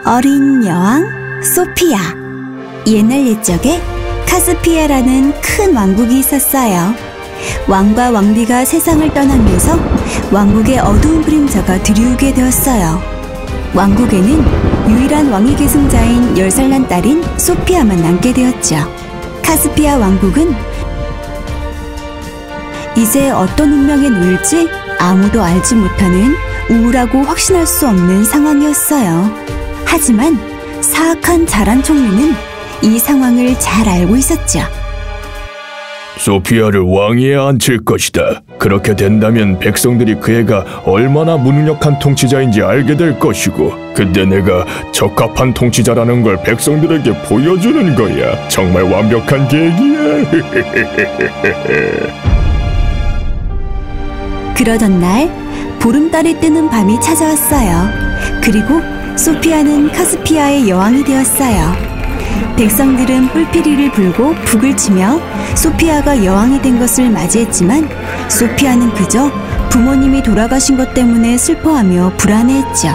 어린 여왕 소피아. 옛날 옛적에 카스피아라는 큰 왕국이 있었어요. 왕과 왕비가 세상을 떠나면서 왕국의 어두운 그림자가 드리우게 되었어요. 왕국에는 유일한 왕위 계승자인 10살 난 딸인 소피아만 남게 되었죠. 카스피아 왕국은 이제 어떤 운명에 놓일지 아무도 알지 못하는 우울하고 확신할 수 없는 상황이었어요. 하지만 사악한 자란 총리는 이 상황을 잘 알고 있었죠. 소피아를 왕위에 앉힐 것이다. 그렇게 된다면 백성들이 그 애가 얼마나 무능력한 통치자인지 알게 될 것이고, 그때 내가 적합한 통치자라는 걸 백성들에게 보여주는 거야. 정말 완벽한 계획이야. 그러던 날 보름달이 뜨는 밤이 찾아왔어요. 그리고 소피아는 카스피아의 여왕이 되었어요. 백성들은 뿔피리를 불고 북을 치며 소피아가 여왕이 된 것을 맞이했지만 소피아는 그저 부모님이 돌아가신 것 때문에 슬퍼하며 불안해했죠.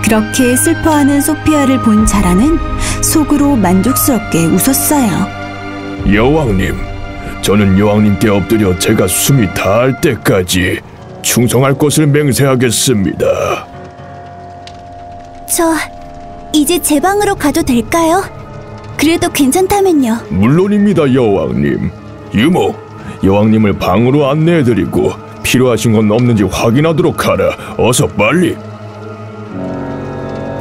그렇게 슬퍼하는 소피아를 본 자라는 속으로 만족스럽게 웃었어요. 여왕님, 저는 여왕님께 엎드려 제가 숨이 닿을 때까지 충성할 것을 맹세하겠습니다. 저 이제 제 방으로 가도 될까요? 그래도 괜찮다면요. 물론입니다, 여왕님. 유모, 여왕님을 방으로 안내해드리고 필요하신 건 없는지 확인하도록 하라. 어서 빨리.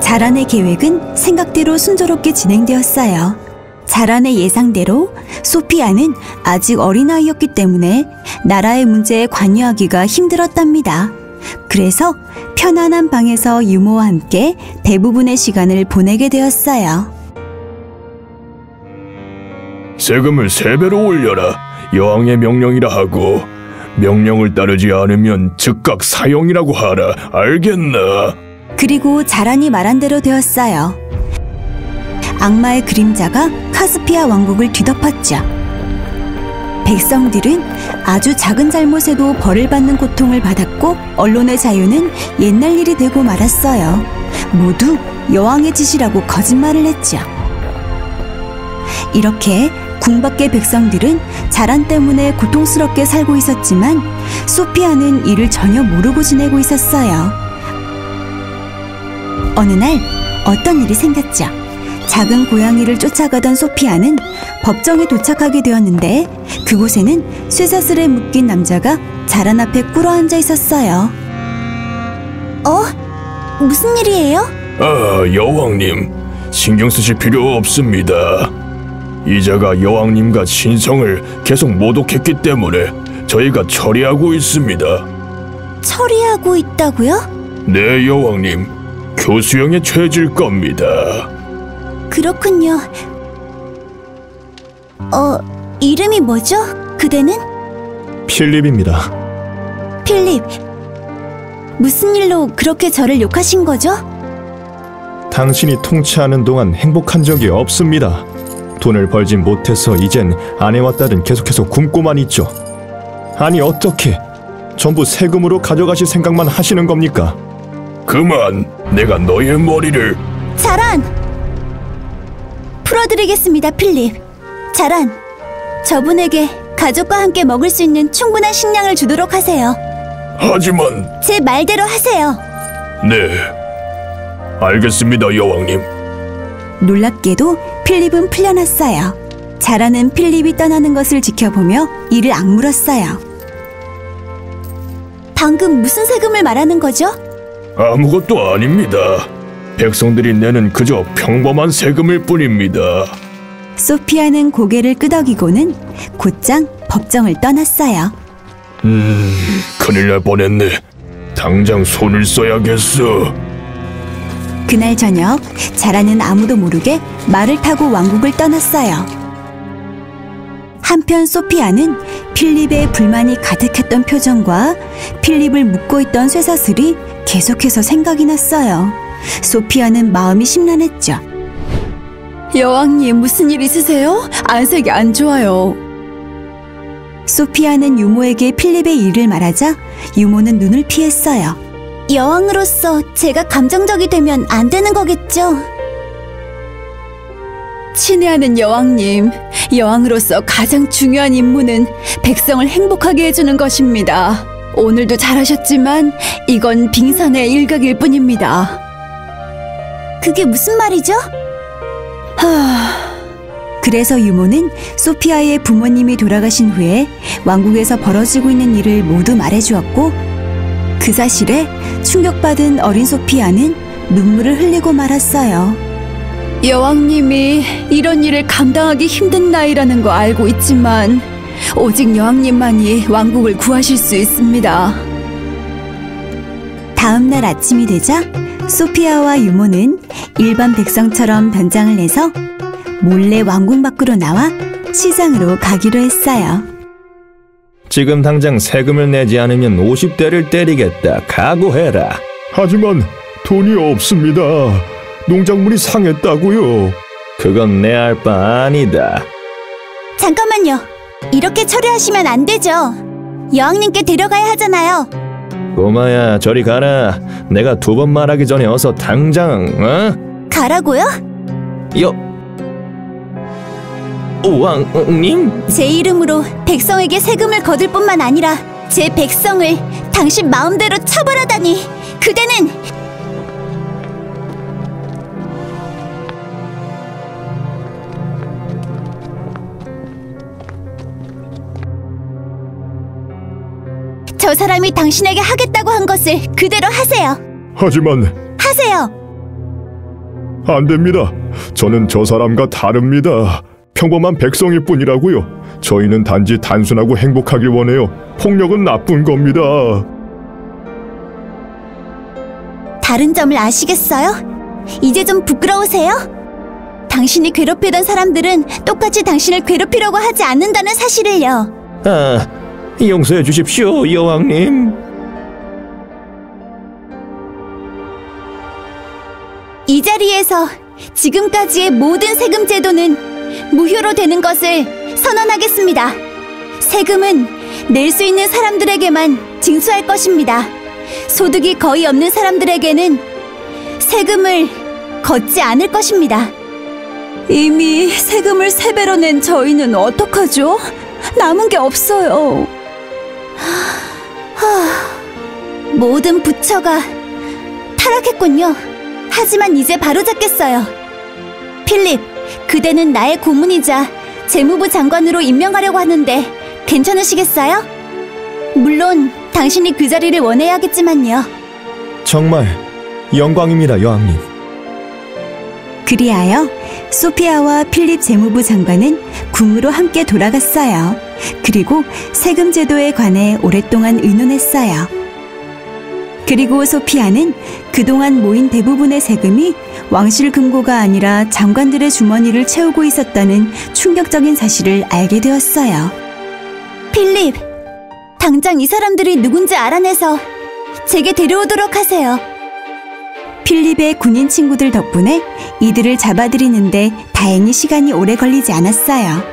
자란의 계획은 생각대로 순조롭게 진행되었어요. 자란의 예상대로 소피아는 아직 어린아이였기 때문에 나라의 문제에 관여하기가 힘들었답니다. 그래서 편안한 방에서 유모와 함께 대부분의 시간을 보내게 되었어요. 세금을 3배로 올려라. 여왕의 명령이라 하고 명령을 따르지 않으면 즉각 사형이라고 하라. 알겠나? 그리고 자란이 말한 대로 되었어요. 악마의 그림자가 카스피아 왕국을 뒤덮었죠. 백성들은 아주 작은 잘못에도 벌을 받는 고통을 받았고 언론의 자유는 옛날 일이 되고 말았어요. 모두 여왕의 짓이라고 거짓말을 했죠. 이렇게 궁 밖의 백성들은 자란 때문에 고통스럽게 살고 있었지만 소피아는 이를 전혀 모르고 지내고 있었어요. 어느 날 어떤 일이 생겼죠. 작은 고양이를 쫓아가던 소피아는 법정에 도착하게 되었는데 그곳에는 쇠사슬에 묶인 남자가 자란 앞에 꿇어앉아 있었어요. 무슨 일이에요? 여왕님, 신경 쓰실 필요 없습니다. 이자가 여왕님과 신성을 계속 모독했기 때문에 저희가 처리하고 있습니다. 처리하고 있다고요? 네, 여왕님. 교수형에 처해질 겁니다. 그렇군요. 이름이 뭐죠? 그대는? 필립입니다. 필립, 무슨 일로 그렇게 저를 욕하신 거죠? 당신이 통치하는 동안 행복한 적이 없습니다. 돈을 벌진 못해서 이젠 아내와 딸은 계속해서 굶고만 있죠. 아니 어떻게 전부 세금으로 가져가실 생각만 하시는 겁니까? 그만! 내가 너의 머리를... 자란! 풀어드리겠습니다, 필립. 자란, 저분에게 가족과 함께 먹을 수 있는 충분한 식량을 주도록 하세요. 하지만... 제 말대로 하세요. 네, 알겠습니다, 여왕님. 놀랍게도 필립은 풀려났어요. 자란은 필립이 떠나는 것을 지켜보며 이를 악물었어요. 방금 무슨 세금을 말하는 거죠? 아무것도 아닙니다. 백성들이 내는 그저 평범한 세금일 뿐입니다. 소피아는 고개를 끄덕이고는 곧장 법정을 떠났어요. 큰일 날 뻔했네. 당장 손을 써야겠어. 그날 저녁 자라는 아무도 모르게 말을 타고 왕국을 떠났어요. 한편 소피아는 필립의 불만이 가득했던 표정과 필립을 묶고 있던 쇠사슬이 계속해서 생각이 났어요. 소피아는 마음이 심란했죠. 여왕님, 무슨 일 있으세요? 안색이 안 좋아요. 소피아는 유모에게 필립의 일을 말하자 유모는 눈을 피했어요. 여왕으로서 제가 감정적이 되면 안 되는 거겠죠? 친애하는 여왕님, 여왕으로서 가장 중요한 임무는 백성을 행복하게 해주는 것입니다. 오늘도 잘하셨지만 이건 빙산의 일각일 뿐입니다. 그게 무슨 말이죠? 그래서 유모는 소피아의 부모님이 돌아가신 후에 왕국에서 벌어지고 있는 일을 모두 말해주었고, 그 사실에 충격받은 어린 소피아는 눈물을 흘리고 말았어요. 여왕님이 이런 일을 감당하기 힘든 나이라는 거 알고 있지만 오직 여왕님만이 왕국을 구하실 수 있습니다. 다음 날 아침이 되자 소피아와 유모는 일반 백성처럼 변장을 해서 몰래 왕궁 밖으로 나와 시장으로 가기로 했어요. 지금 당장 세금을 내지 않으면 50대를 때리겠다. 각오해라. 하지만 돈이 없습니다. 농작물이 상했다고요. 그건 내 알 바 아니다. 잠깐만요. 이렇게 처리하시면 안 되죠. 여왕님께 데려가야 하잖아요. 꼬마야, 저리 가라. 내가 2번 말하기 전에 어서 당장, 가라고요? 왕님? 제 이름으로 백성에게 세금을 거둘 뿐만 아니라 제 백성을 당신 마음대로 처벌하다니, 그대는... 저 사람이 당신에게 하겠다고 한 것을 그대로 하세요. 하지만 하세요. 안 됩니다. 저는 저 사람과 다릅니다. 평범한 백성일 뿐이라고요. 저희는 단지 단순하고 행복하길 원해요. 폭력은 나쁜 겁니다. 다른 점을 아시겠어요? 이제 좀 부끄러우세요? 당신이 괴롭히던 사람들은 똑같이 당신을 괴롭히려고 하지 않는다는 사실을요. 용서해 주십시오, 여왕님. 이 자리에서 지금까지의 모든 세금 제도는 무효로 되는 것을 선언하겠습니다. 세금은 낼 수 있는 사람들에게만 징수할 것입니다. 소득이 거의 없는 사람들에게는 세금을 걷지 않을 것입니다. 이미 세금을 3배로 낸 저희는 어떡하죠? 남은 게 없어요. 모든 부처가 타락했군요. 하지만 이제 바로잡겠어요. 필립, 그대는 나의 고문이자 재무부 장관으로 임명하려고 하는데 괜찮으시겠어요? 물론 당신이 그 자리를 원해야 하겠지만요. 정말 영광입니다, 여왕님. 그리하여 소피아와 필립 재무부 장관은 궁으로 함께 돌아갔어요. 그리고 세금 제도에 관해 오랫동안 의논했어요. 그리고 소피아는 그동안 모인 대부분의 세금이 왕실 금고가 아니라 장관들의 주머니를 채우고 있었다는 충격적인 사실을 알게 되었어요. 필립, 당장 이 사람들이 누군지 알아내서 제게 데려오도록 하세요. 필립의 군인 친구들 덕분에 이들을 잡아들이는데 다행히 시간이 오래 걸리지 않았어요.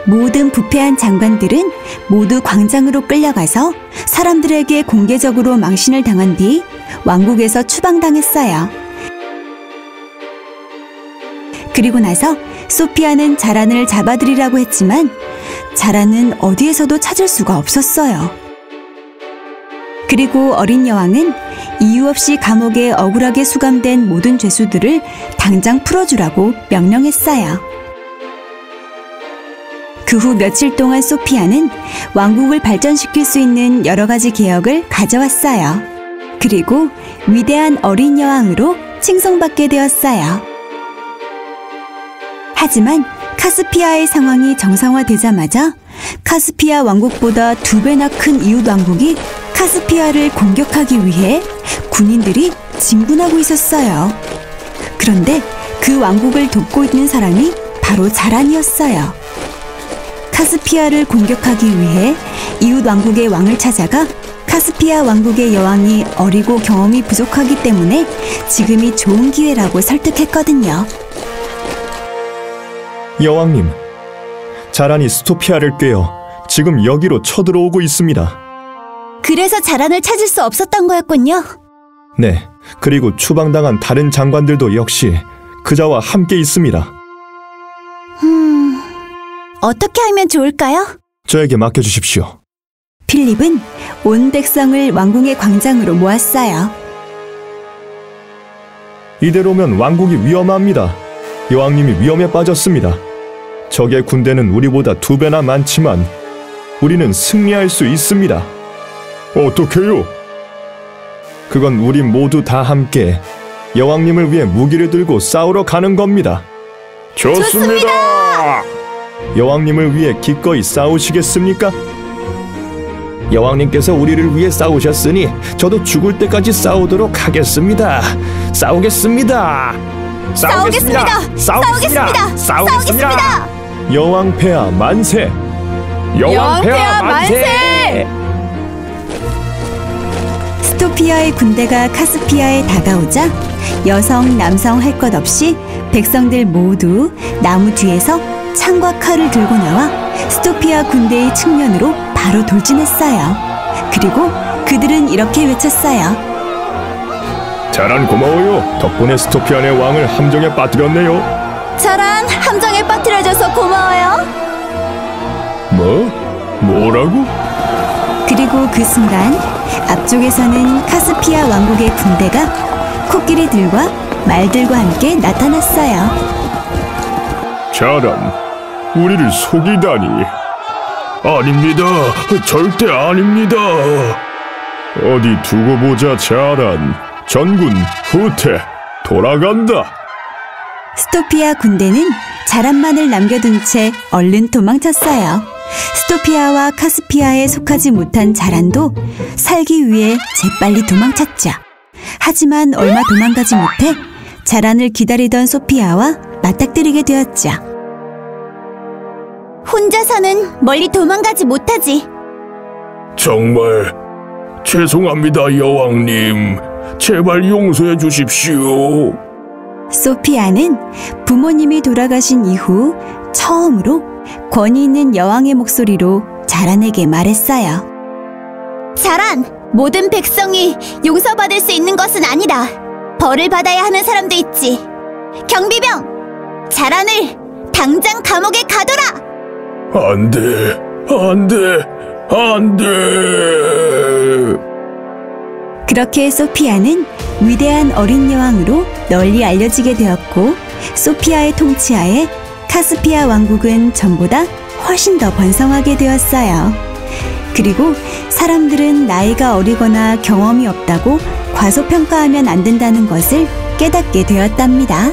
모든 부패한 장관들은 모두 광장으로 끌려가서 사람들에게 공개적으로 망신을 당한 뒤 왕국에서 추방당했어요. 그리고 나서 소피아는 자란을 잡아들이라고 했지만 자란은 어디에서도 찾을 수가 없었어요. 그리고 어린 여왕은 이유 없이 감옥에 억울하게 수감된 모든 죄수들을 당장 풀어주라고 명령했어요. 그 후 며칠 동안 소피아는 왕국을 발전시킬 수 있는 여러 가지 개혁을 가져왔어요. 그리고 위대한 어린 여왕으로 칭송받게 되었어요. 하지만 카스피아의 상황이 정상화되자마자 카스피아 왕국보다 2배나 큰 이웃 왕국이 카스피아를 공격하기 위해 군인들이 진군하고 있었어요. 그런데 그 왕국을 돕고 있는 사람이 바로 자란이었어요. 카스피아를 공격하기 위해 이웃 왕국의 왕을 찾아가 카스피아 왕국의 여왕이 어리고 경험이 부족하기 때문에 지금이 좋은 기회라고 설득했거든요. 여왕님, 자란이 스토피아를 꿰어 지금 여기로 쳐들어오고 있습니다. 그래서 자란을 찾을 수 없었던 거였군요. 네, 그리고 추방당한 다른 장관들도 역시 그자와 함께 있습니다. 어떻게 하면 좋을까요? 저에게 맡겨주십시오. 필립은 온 백성을 왕궁의 광장으로 모았어요. 이대로면 왕국이 위험합니다. 여왕님이 위험에 빠졌습니다. 적의 군대는 우리보다 2배나 많지만 우리는 승리할 수 있습니다. 어떻게요? 그건 우리 모두 다 함께 여왕님을 위해 무기를 들고 싸우러 가는 겁니다. 좋습니다. 여왕님을 위해 기꺼이 싸우시겠습니까? 여왕님께서 우리를 위해 싸우셨으니 저도 죽을 때까지 싸우도록 하겠습니다. 싸우겠습니다. 싸우겠습니다. 여왕 폐하 만세! 여왕 폐하 만세! 스토피아의 군대가 카스피아에 다가오자 여성, 남성 할 것 없이 백성들 모두 나무 뒤에서 창과 칼을 들고 나와 스토피아 군대의 측면으로 바로 돌진했어요. 그리고 그들은 이렇게 외쳤어요. 자란 고마워요. 덕분에 스토피아 내 왕을 함정에 빠뜨렸네요. 자란 함정에 빠뜨려줘서 고마워요. 뭐라고? 그리고 그 순간 앞쪽에서는 카스피아 왕국의 군대가 코끼리들과 말들과 함께 나타났어요. 자란, 우리를 속이다니. 아닙니다. 절대 아닙니다. 어디 두고 보자, 자란. 전군 후퇴 돌아간다. 스토피아 군대는 자란만을 남겨둔 채 얼른 도망쳤어요. 스토피아와 카스피아에 속하지 못한 자란도 살기 위해 재빨리 도망쳤죠. 하지만 얼마 도망가지 못해 자란을 기다리던 소피아와 맞닥뜨리게 되었죠. 혼자서는 멀리 도망가지 못하지. 정말 죄송합니다, 여왕님. 제발 용서해 주십시오. 소피아는 부모님이 돌아가신 이후 처음으로 권위 있는 여왕의 목소리로 자란에게 말했어요. 자란, 모든 백성이 용서받을 수 있는 것은 아니다. 벌을 받아야 하는 사람도 있지. 경비병, 자란을 당장 감옥에 가둬라! 안 돼. 그렇게 소피아는 위대한 어린 여왕으로 널리 알려지게 되었고, 소피아의 통치하에 카스피아 왕국은 전보다 훨씬 더 번성하게 되었어요. 그리고 사람들은 나이가 어리거나 경험이 없다고 과소평가하면 안 된다는 것을 깨닫게 되었답니다.